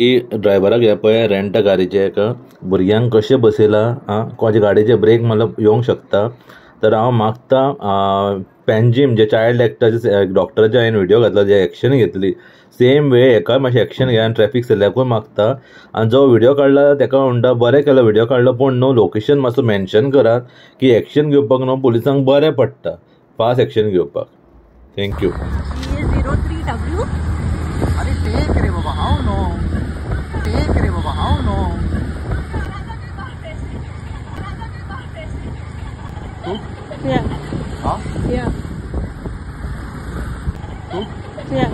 की ड्रायव्हराक हे पळय रेंट गाडीचे एका भुरग्यांक कशें बसयला कोणाच्या गाडयेचे ब्रेक मतलब येवंक शकता. तर हांव मागता पेंजीम जे चायल्ड एक्टाचे डॉक्टराचे हांवें व्हिडिओ घातला जे एक्शन घेतली सेम वे हेका मातशें एक्शन घेया आनी ट्रॅफिक सल्ल्याकूय मागता. आनी जो व्हिडिओ काडला तेका म्हणटा बरें केलो व्हिडिओ काडलो पूण न्हू लोकेशन मातसो मेन्शन करात की एक्शन घेवपाक न्हू पुलिसांक बरें पडटा फास्ट एक्शन घेवपाक. थँक्यू. अरे टेक रे बाबा हांव न्हू टेक रे बाबा हांव न्हू तू Yeah. हा Yeah. तू Yeah.